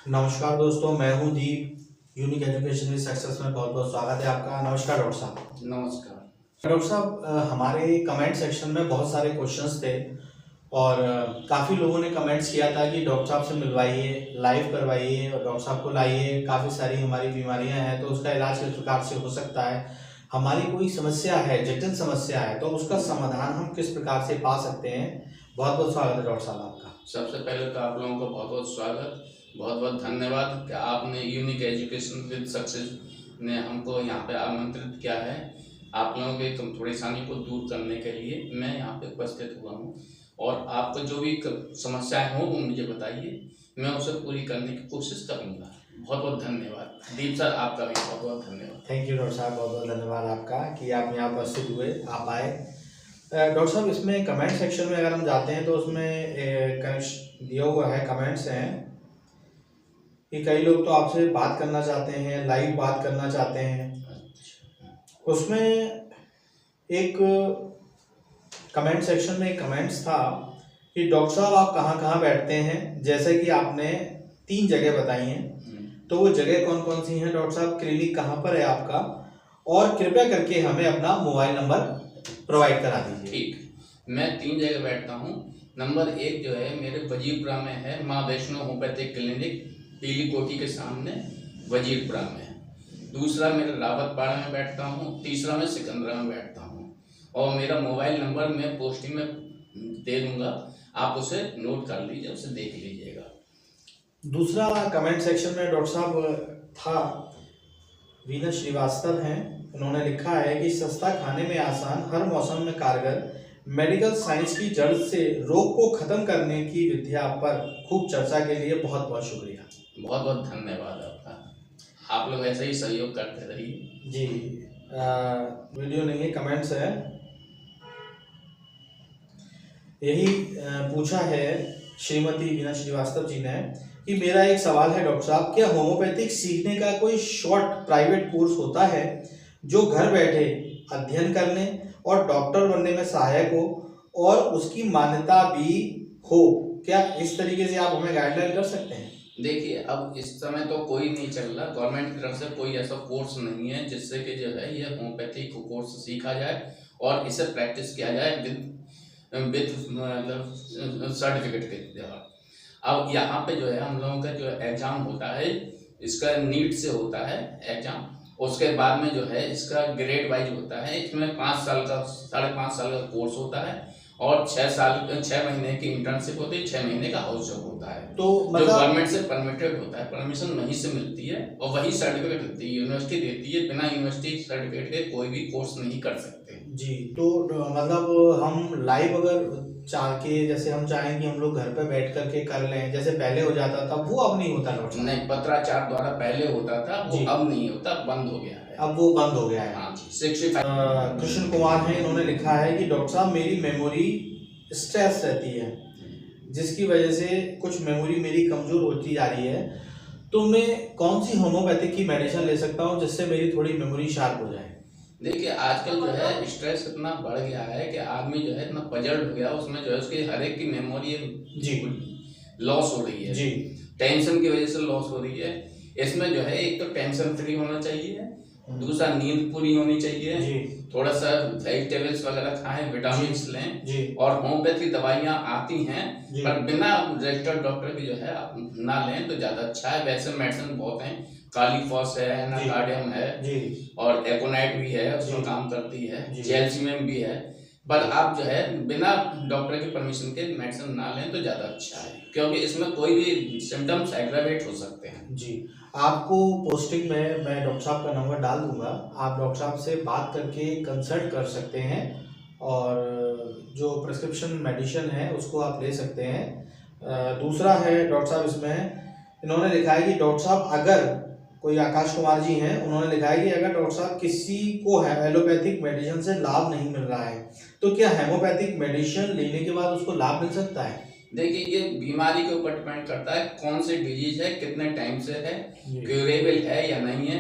नमस्कार दोस्तों, मैं हूं दीप। यूनिक एजुकेशन विद सक्सेस में बहुत बहुत स्वागत है आपका। नमस्कार डॉक्टर साहब। नमस्कार डॉक्टर साहब, हमारे कमेंट सेक्शन में बहुत सारे क्वेश्चंस थे और काफ़ी लोगों ने कमेंट्स किया था कि डॉक्टर साहब से मिलवाइए, लाइव करवाइए और डॉक्टर साहब को लाइए। काफ़ी सारी हमारी बीमारियां हैं तो उसका इलाज किस प्रकार से हो सकता है, हमारी कोई समस्या है, जटिल समस्या है तो उसका समाधान हम किस प्रकार से पा सकते हैं। बहुत बहुत स्वागत है डॉक्टर साहब आपका। सबसे पहले तो आप लोगों का बहुत बहुत स्वागत, बहुत बहुत धन्यवाद कि आपने यूनिक एजुकेशन विद सक्सेस ने हमको यहाँ पे आमंत्रित किया है। आप लोगों के परेशानी को दूर करने के लिए मैं यहाँ पे उपस्थित हुआ हूँ और आपको जो भी समस्याएं हों वो मुझे बताइए, मैं उसे पूरी करने की कोशिश करूँगा। बहुत बहुत धन्यवाद दीप सर, आपका भी बहुत बहुत धन्यवाद। थैंक यू डॉक्टर साहब, बहुत बहुत धन्यवाद आपका कि आप यहाँ उपस्थित हुए, आप आए। डॉक्टर साहब, इसमें कमेंट सेक्शन में अगर हम जाते हैं तो उसमें कनेक्शन दिया हुआ है, कमेंट्स हैं कि कई लोग तो आपसे बात करना चाहते हैं, लाइव बात करना चाहते हैं। उसमें एक कमेंट सेक्शन में एक कमेंट्स था कि डॉक्टर साहब आप कहाँ कहाँ बैठते हैं, जैसे कि आपने 3 जगह बताई हैं, तो वो जगह कौन कौन सी हैं डॉक्टर साहब, क्लिनिक कहाँ पर है आपका, और कृपया करके हमें अपना मोबाइल नंबर प्रोवाइड करा दीजिए। ठीक, मैं 3 जगह बैठता हूँ। नंबर 1 जो है मेरे वजीरपुरा में है, माँ वैष्णो होम्योपैथिक क्लिनिक, पीली कोठी के सामने वजीरपुरा में है। दूसरा मेरे रावतपाड़ा में बैठता हूँ। तीसरा मैं सिकंदरा में बैठता हूँ और मेरा मोबाइल नंबर मैं पोस्टिंग में दे दूँगा, आप उसे नोट कर लीजिए, उसे देख लीजिएगा। दूसरा कमेंट सेक्शन में डॉक्टर साहब था, वीना श्रीवास्तव हैं, उन्होंने लिखा है कि सस्ता, खाने में आसान, हर मौसम में कारगर, मेडिकल साइंस की जड़ से रोग को खत्म करने की विद्या पर खूब चर्चा के लिए बहुत बहुत शुक्रिया। बहुत बहुत धन्यवाद आपका, आप लोग ऐसे ही सहयोग करते रहिए जी। वीडियो नहीं है, कमेंट्स है। यही पूछा है श्रीमती वीना श्रीवास्तव जी ने कि मेरा एक सवाल है डॉक्टर साहब, क्या होम्योपैथिक सीखने का कोई शॉर्ट प्राइवेट कोर्स होता है जो घर बैठे अध्ययन करने और डॉक्टर बनने में सहायक हो और उसकी मान्यता भी हो? क्या इस तरीके से आप हमें गाइडलाइन कर सकते हैं? देखिए, अब इस समय तो कोई नहीं चल रहा, गवर्नमेंट की तरफ से कोई ऐसा कोर्स नहीं है जिससे कि जो है ये होम्योपैथिक कोर्स सीखा जाए और इसे प्रैक्टिस किया जाए विद मतलब सर्टिफिकेट के द्वारा। अब यहाँ पे जो है हम लोगों का जो एग्ज़ाम होता है, इसका नीट से होता है एग्ज़ाम, उसके बाद में जो है इसका ग्रेड वाइज होता है। इसमें 5 साल का 5.5 साल का कोर्स होता है और 6 महीने की इंटर्नशिप होती है, 6 महीने का हाउस जॉब होता है। तो जो मतलब गवर्नमेंट से परमिटेड होता है, परमिशन वहीं से मिलती है और वही सर्टिफिकेट देती है, यूनिवर्सिटी देती है। बिना यूनिवर्सिटी सर्टिफिकेट के कोई भी कोर्स नहीं कर सकते जी। तो मतलब हम लाइव अगर चाह के, जैसे हम चाहें कि हम लोग घर पे बैठ करके कर लें जैसे पहले हो जाता था, वो अब नहीं होता डॉक्टर साहब? नहीं, पत्राचार द्वारा पहले होता था, वो जी। अब नहीं होता, बंद हो गया है। अब वो बंद हो गया है। हाँ जी, 65 कृष्ण कुमार हैं, इन्होंने लिखा है कि डॉक्टर साहब मेरी मेमोरी स्ट्रेस रहती है जिसकी वजह से कुछ मेमोरी मेरी कमज़ोर होती जा रही है, तो मैं कौन सी होम्योपैथिक की मेडिसिन ले सकता हूँ जिससे मेरी थोड़ी मेमोरी शार्प हो जाए? देखिए, आजकल जो है स्ट्रेस इतना बढ़ गया है कि आदमी जो है इतना पजल्ड हो गया, उसमें जो है उसकी हर एक की मेमोरी जी। लॉस हो रही है जी। टेंशन की वजह से लॉस हो रही है। इसमें जो है एक तो टेंशन फ्री होना चाहिए, दूसरा नींद पूरी होनी चाहिए, जी। थोड़ा सा वेजिटेबल्स वगैरह खाएं, विटामिन्स लें जी। और होम्योपैथी दवाइयाँ आती हैं जी। पर बिना रजिस्टर्ड डॉक्टर की जो है आप ना लें तो ज़्यादा अच्छा है। वैसे मेडिसिन बहुत हैं, कालीफॉस है, एनाकार्डियम है जी। और एकोनाइट भी है, उसमें जी। काम करती है, जी। जेल्सिमियम भी है। पर आप जो है बिना डॉक्टर की परमिशन के मेडिसिन ना लें तो ज़्यादा अच्छा है, क्योंकि इसमें कोई भी सिम्टम्स एग्रावेट हो सकते हैं। जी। आपको पोस्टिंग में मैं डॉक्टर साहब का नंबर डाल दूंगा, आप डॉक्टर साहब से बात करके कंसल्ट कर सकते हैं और जो प्रिस्क्रिप्शन मेडिसिन है उसको आप ले सकते हैं। दूसरा है डॉक्टर साहब, इसमें इन्होंने लिखा है कि डॉक्टर साहब अगर कोई आकाश कुमार जी हैं, उन्होंने लिखा है कि अगर डॉक्टर साहब किसी को एलोपैथिक मेडिसिन से लाभ नहीं मिल रहा है तो क्या हेमोपैथिक मेडिसिन लेने के बाद उसको लाभ मिल सकता है? देखिए, ये बीमारी के ऊपर डिपेंड करता है, कौन सी डिजीज है, कितने टाइम से है, क्यूरेबल है या नहीं है,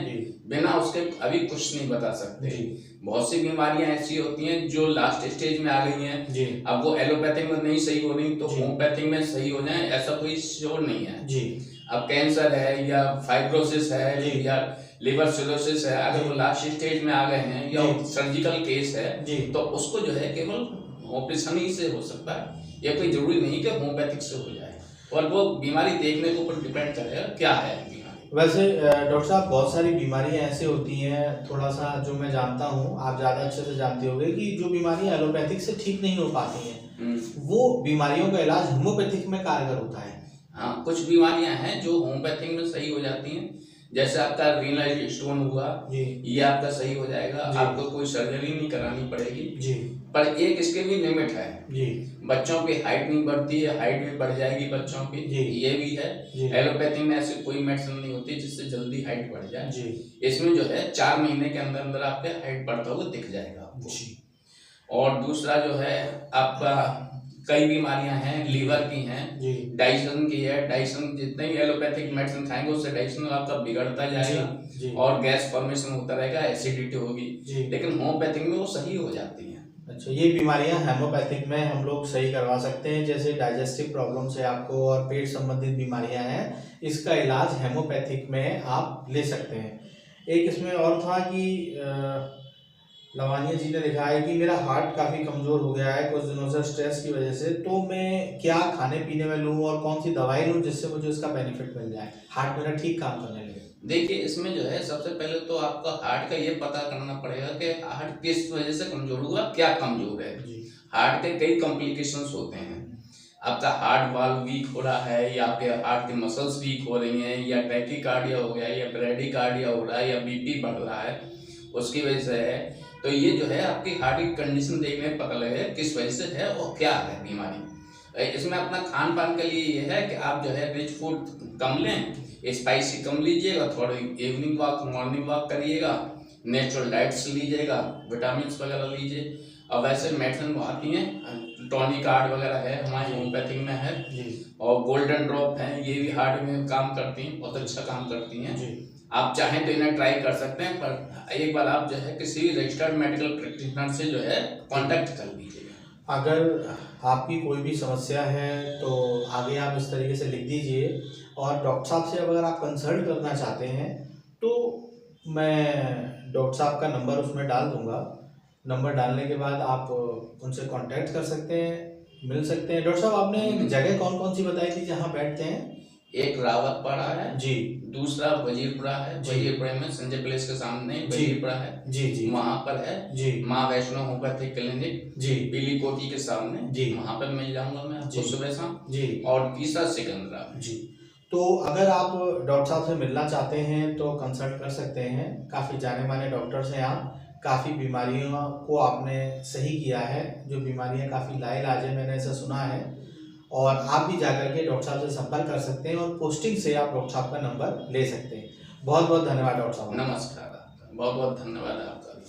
बिना उसके अभी कुछ नहीं बता सकते। बहुत सी बीमारियां ऐसी होती हैं जो लास्ट स्टेज में आ गई हैं, अब वो एलोपैथिक में नहीं सही हो रही तो होम्योपैथिक में सही हो जाए, ऐसा कोई श्योर नहीं है। अब कैंसर है या फाइब्रोसिस जी। है या लिवर सिरोसिस है, अगर जी। वो लास्ट स्टेज में आ गए हैं या जी। सर्जिकल केस है, जी। तो उसको जो है केवल ऑपरेशन ही से हो सकता है, या कोई जरूरी नहीं कि होम्योपैथिक से हो जाए, और वो बीमारी देखने के ऊपर डिपेंड करेगा क्या है बीमारी। वैसे डॉक्टर साहब बहुत सारी बीमारियां ऐसे होती हैं, थोड़ा सा जो मैं जानता हूँ, आप ज़्यादा अच्छे से जानते होंगे, कि जो बीमारियां एलोपैथिक से ठीक नहीं हो पाती हैं, वो बीमारियों का इलाज होम्योपैथिक में कारगर होता है। हाँ, कुछ बीमारियां हैं जो होम्योपैथिक में सही हो जाती हैं, जैसे आपका रीनल स्टोन हुआ, जी। ये आपका सही हो जाएगा, जी। आपको कोई सर्जरी नहीं करानी पड़ेगी। जी। पर एक इसके भी लिमिट है। जी। बच्चों की हाइट नहीं बढ़ती है, हाइट भी बढ़ जाएगी बच्चों की, जी। ये भी है। जी। एलोपैथी में ऐसी कोई मेडिसिन नहीं होती जिससे जल्दी हाइट बढ़ जाए। जी। इसमें जो है 4 महीने के अंदर अंदर आपके हाइट बढ़ता हुआ दिख जाएगा आपको। जी। और दूसरा जो है आपका कई बीमारियां हैं, लीवर की हैं, जी। डाइजेशन की है। डाइजेशन जितने भी एलोपैथिक मेडिसिन खाएंगे उससे डाइजेशन आपका बिगड़ता जाएगा। जी। और गैस फॉर्मेशन होता रहेगा, एसिडिटी होगी। जी। लेकिन होम्योपैथिक में वो सही हो जाती हैं। अच्छा, ये बीमारियां हेमोपैथिक में हम लोग सही करवा सकते हैं, जैसे डाइजेस्टिव प्रॉब्लम से आपको और पेट संबंधित बीमारियां हैं, इसका इलाज हेमोपैथिक में आप ले सकते हैं। एक इसमें और था कि लवानिया जी ने लिखा है कि मेरा हार्ट काफ़ी कमज़ोर हो गया है कुछ दिनों से स्ट्रेस की वजह से, तो मैं क्या खाने पीने में लूँ और कौन सी दवाई लूँ जिससे मुझे इसका बेनिफिट मिल जाए, हार्ट मेरा ठीक काम करने लगे। देखिए, इसमें जो है सबसे पहले तो आपका हार्ट का ये पता करना पड़ेगा कि हार्ट किस वजह से कमजोर हुआ, क्या कमजोर है। हार्ट के कई कॉम्प्लिकेशंस होते हैं। आपका हार्ट वाल्व वीक हो रहा है, या आपके हार्ट की मसल्स वीक हो रही हैं, या टैकीकार्डिया हो गया, या ब्रेडिकार्डिया हो रहा है, या बीपी बढ़ रहा है, उसकी वजह से है। तो ये जो है आपकी हार्ट की कंडीशन देखने में पता लगेगा किस वजह से है और क्या है बीमारी। इसमें अपना खान पान के लिए ये है कि आप जो है रिच फूड कम लें, स्पाइसी कम लीजिएगा, थोड़ी इवनिंग वॉक मॉर्निंग वॉक करिएगा, नेचुरल डाइट्स लीजिएगा, विटामिन वगैरह लीजिए। और वैसे मेडिसिन आती हैं, टॉनिक कार्ड वगैरह है हमारे होम्योपैथिक में है, और गोल्डन ड्रॉप है, ये भी हार्ट में काम करती हैं, बहुत अच्छा काम करती हैं। आप चाहें तो इन्हें ट्राई कर सकते हैं, पर एक बार आप जो है किसी रजिस्टर्ड मेडिकल प्रैक्टिशनर से जो है कांटेक्ट कर लीजिएगा। अगर आपकी कोई भी समस्या है तो आगे आप इस तरीके से लिख दीजिए, और डॉक्टर साहब से अगर आप कंसल्ट करना चाहते हैं तो मैं डॉक्टर साहब का नंबर उसमें डाल दूंगा। नंबर डालने के बाद आप उनसे कांटेक्ट कर सकते हैं, मिल सकते हैं। डॉक्टर साहब, आपने जगह कौन कौन सी बताई थी जहाँ बैठते हैं? एक रावतपाड़ा है जी, दूसरा वजीरपुरा है, वजीरपुरा में संजय प्लेस के सामने वजीरपुरा है जी जी, वहाँ पर है जी, माँ वैष्णो होम्योपैथिक क्लिनिक जी, पीली कोठी के सामने जी, वहाँ पर मिल जाऊंगा मैं आपको सुबह शाम जी। और तीसरा सिकंदरा जी, तो अगर आप डॉक्टर साहब से मिलना चाहते हैं तो कंसल्ट कर सकते हैं। काफ़ी जाने माने डॉक्टर्स हैं आप, काफ़ी बीमारियों को आपने सही किया है, जो बीमारियां काफ़ी लाइलाज है, मैंने ऐसा सुना है। और आप भी जाकर के डॉक्टर साहब से संपर्क कर सकते हैं, और पोस्टिंग से आप डॉक्टर साहब का नंबर ले सकते हैं। बहुत बहुत धन्यवाद डॉक्टर साहब। नमस्कार, बहुत बहुत धन्यवाद आपका।